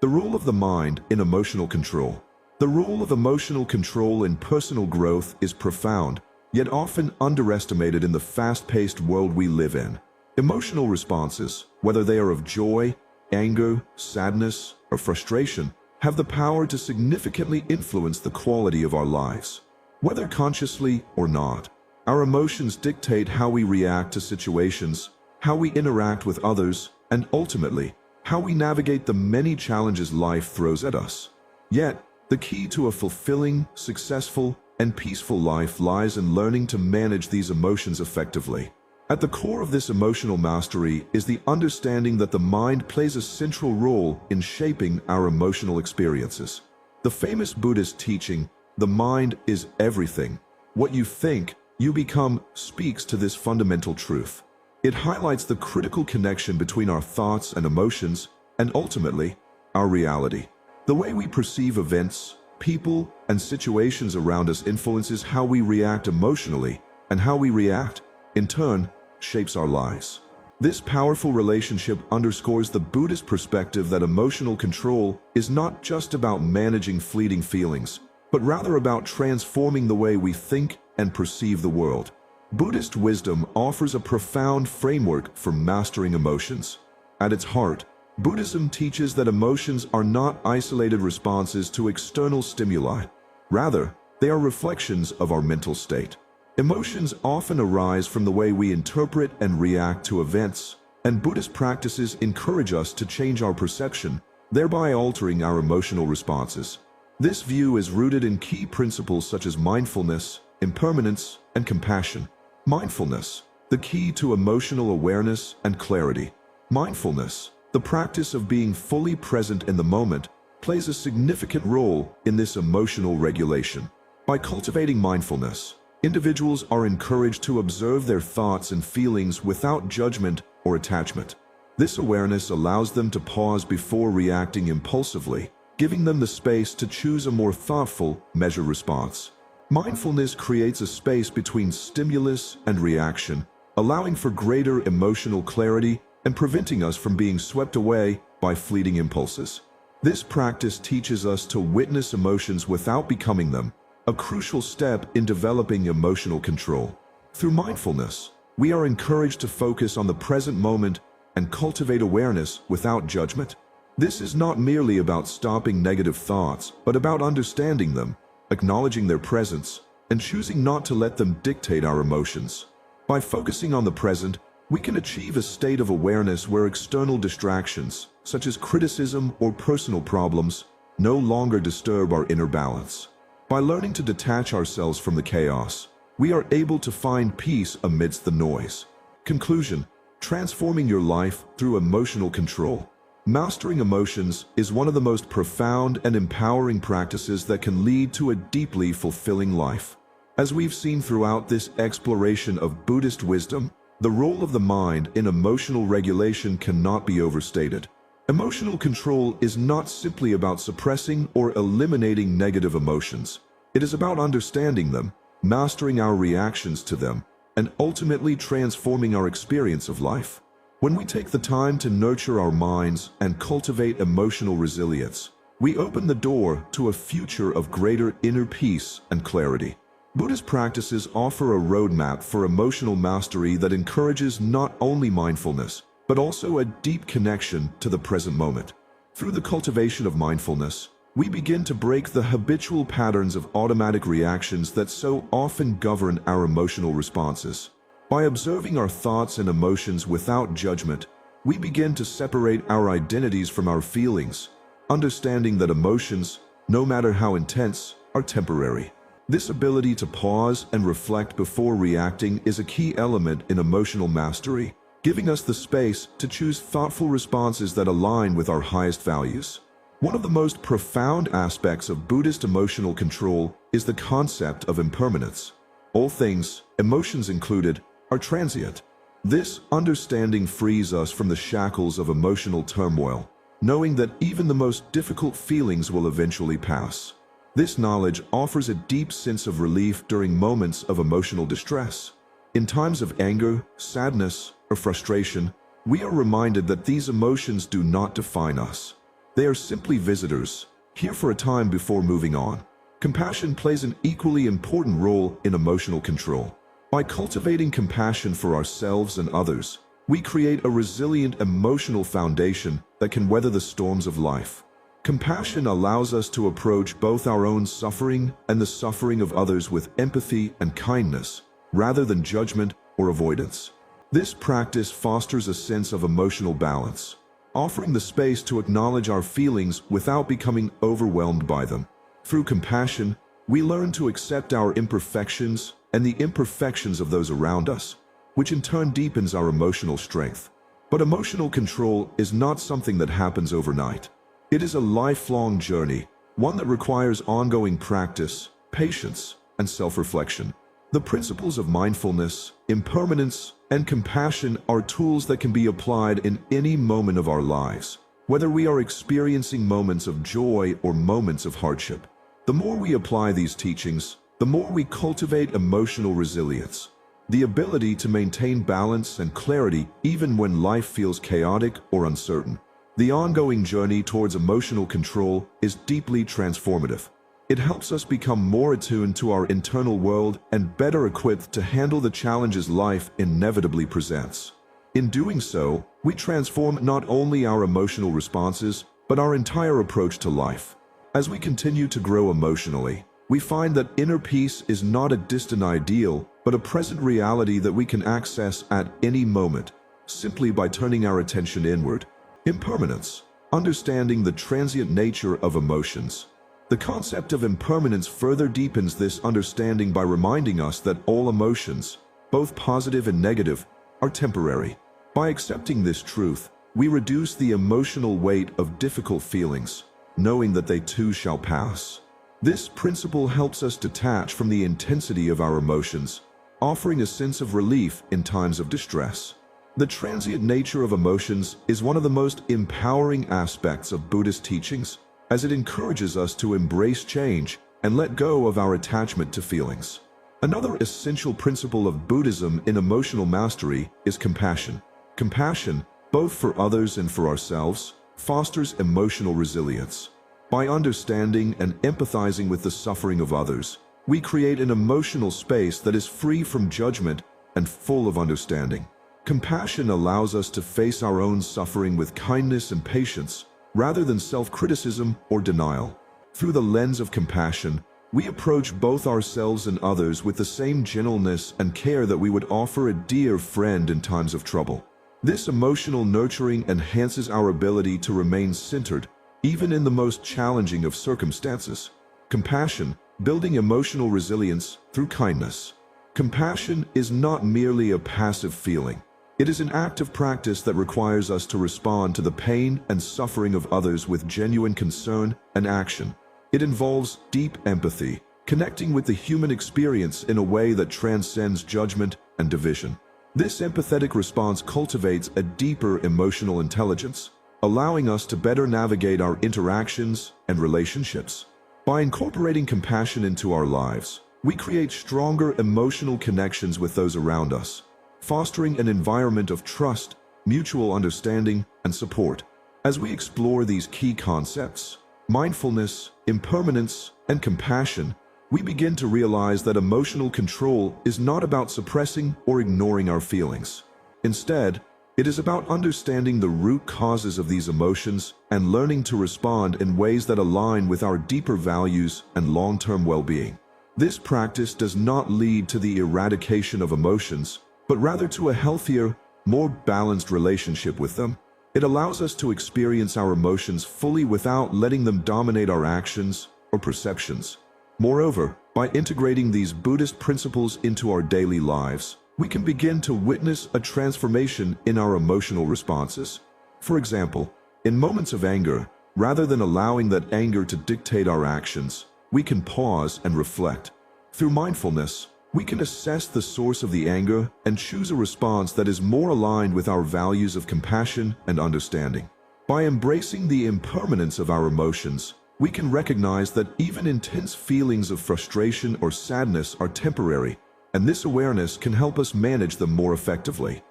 The role of the mind in emotional control. The role of emotional control in personal growth is profound, yet often underestimated in the fast-paced world we live in. Emotional responses, whether they are of joy, anger, sadness, or frustration, have the power to significantly influence the quality of our lives. Whether consciously or not, our emotions dictate how we react to situations, how we interact with others, and ultimately, how we navigate the many challenges life throws at us. Yet, the key to a fulfilling, successful, and peaceful life lies in learning to manage these emotions effectively. At the core of this emotional mastery is the understanding that the mind plays a central role in shaping our emotional experiences. The famous Buddhist teaching, "The mind is everything. What you think, you become," speaks to this fundamental truth. It highlights the critical connection between our thoughts and emotions, and ultimately, our reality. The way we perceive events, people, and situations around us influences how we react emotionally, and how we react, in turn, shapes our lives. This powerful relationship underscores the Buddhist perspective that emotional control is not just about managing fleeting feelings, but rather about transforming the way we think and perceive the world. Buddhist wisdom offers a profound framework for mastering emotions. At its heart, Buddhism teaches that emotions are not isolated responses to external stimuli. Rather, they are reflections of our mental state. Emotions often arise from the way we interpret and react to events, and Buddhist practices encourage us to change our perception, thereby altering our emotional responses. This view is rooted in key principles such as mindfulness, impermanence, and compassion. Mindfulness, the key to emotional awareness and clarity. Mindfulness, the practice of being fully present in the moment, plays a significant role in this emotional regulation. By cultivating mindfulness, individuals are encouraged to observe their thoughts and feelings without judgment or attachment. This awareness allows them to pause before reacting impulsively, giving them the space to choose a more thoughtful, measured response. Mindfulness creates a space between stimulus and reaction, allowing for greater emotional clarity and preventing us from being swept away by fleeting impulses. This practice teaches us to witness emotions without becoming them, a crucial step in developing emotional control. Through mindfulness, we are encouraged to focus on the present moment and cultivate awareness without judgment. This is not merely about stopping negative thoughts, but about understanding them, acknowledging their presence, and choosing not to let them dictate our emotions. By focusing on the present, we can achieve a state of awareness where external distractions, such as criticism or personal problems, no longer disturb our inner balance. By learning to detach ourselves from the chaos, we are able to find peace amidst the noise. Conclusion: transforming your life through emotional control. Mastering emotions is one of the most profound and empowering practices that can lead to a deeply fulfilling life. As we've seen throughout this exploration of Buddhist wisdom, the role of the mind in emotional regulation cannot be overstated. Emotional control is not simply about suppressing or eliminating negative emotions. It is about understanding them, mastering our reactions to them, and ultimately transforming our experience of life. When we take the time to nurture our minds and cultivate emotional resilience, we open the door to a future of greater inner peace and clarity. Buddhist practices offer a roadmap for emotional mastery that encourages not only mindfulness, but also a deep connection to the present moment. Through the cultivation of mindfulness, we begin to break the habitual patterns of automatic reactions that so often govern our emotional responses. By observing our thoughts and emotions without judgment, we begin to separate our identities from our feelings, understanding that emotions, no matter how intense, are temporary. This ability to pause and reflect before reacting is a key element in emotional mastery, giving us the space to choose thoughtful responses that align with our highest values. One of the most profound aspects of Buddhist emotional control is the concept of impermanence. All things, emotions included, are transient. This understanding frees us from the shackles of emotional turmoil, knowing that even the most difficult feelings will eventually pass. This knowledge offers a deep sense of relief during moments of emotional distress. In times of anger, sadness, or frustration, we are reminded that these emotions do not define us. They are simply visitors, here for a time before moving on. Compassion plays an equally important role in emotional control. By cultivating compassion for ourselves and others, we create a resilient emotional foundation that can weather the storms of life. Compassion allows us to approach both our own suffering and the suffering of others with empathy and kindness, rather than judgment or avoidance. This practice fosters a sense of emotional balance, offering the space to acknowledge our feelings without becoming overwhelmed by them. Through compassion, we learn to accept our imperfections and the imperfections of those around us, which in turn deepens our emotional strength. But emotional control is not something that happens overnight. It is a lifelong journey, one that requires ongoing practice, patience, and self-reflection. The principles of mindfulness, impermanence, and compassion are tools that can be applied in any moment of our lives, whether we are experiencing moments of joy or moments of hardship. The more we apply these teachings, the more we cultivate emotional resilience, the ability to maintain balance and clarity even when life feels chaotic or uncertain. The ongoing journey towards emotional control is deeply transformative. It helps us become more attuned to our internal world and better equipped to handle the challenges life inevitably presents. In doing so, we transform not only our emotional responses, but our entire approach to life. As we continue to grow emotionally, we find that inner peace is not a distant ideal, but a present reality that we can access at any moment, simply by turning our attention inward. Impermanence, understanding the transient nature of emotions. The concept of impermanence further deepens this understanding by reminding us that all emotions, both positive and negative, are temporary. By accepting this truth, we reduce the emotional weight of difficult feelings, knowing that they too shall pass. This principle helps us detach from the intensity of our emotions, offering a sense of relief in times of distress. The transient nature of emotions is one of the most empowering aspects of Buddhist teachings, as it encourages us to embrace change and let go of our attachment to feelings. Another essential principle of Buddhism in emotional mastery is compassion. Compassion, both for others and for ourselves, fosters emotional resilience. By understanding and empathizing with the suffering of others, we create an emotional space that is free from judgment and full of understanding. Compassion allows us to face our own suffering with kindness and patience, rather than self-criticism or denial. Through the lens of compassion, we approach both ourselves and others with the same gentleness and care that we would offer a dear friend in times of trouble. This emotional nurturing enhances our ability to remain centered, even in the most challenging of circumstances. Compassion, building emotional resilience through kindness. Compassion is not merely a passive feeling. It is an active practice that requires us to respond to the pain and suffering of others with genuine concern and action. It involves deep empathy, connecting with the human experience in a way that transcends judgment and division. This empathetic response cultivates a deeper emotional intelligence, allowing us to better navigate our interactions and relationships. By incorporating compassion into our lives, we create stronger emotional connections with those around us, fostering an environment of trust, mutual understanding, and support. As we explore these key concepts, mindfulness, impermanence, and compassion, we begin to realize that emotional control is not about suppressing or ignoring our feelings. Instead, it is about understanding the root causes of these emotions and learning to respond in ways that align with our deeper values and long-term well-being. This practice does not lead to the eradication of emotions, but rather to a healthier, more balanced relationship with them. It allows us to experience our emotions fully without letting them dominate our actions or perceptions. Moreover, by integrating these Buddhist principles into our daily lives, we can begin to witness a transformation in our emotional responses. For example, in moments of anger, rather than allowing that anger to dictate our actions, we can pause and reflect. Through mindfulness, we can assess the source of the anger and choose a response that is more aligned with our values of compassion and understanding. By embracing the impermanence of our emotions, we can recognize that even intense feelings of frustration or sadness are temporary, and this awareness can help us manage them more effectively.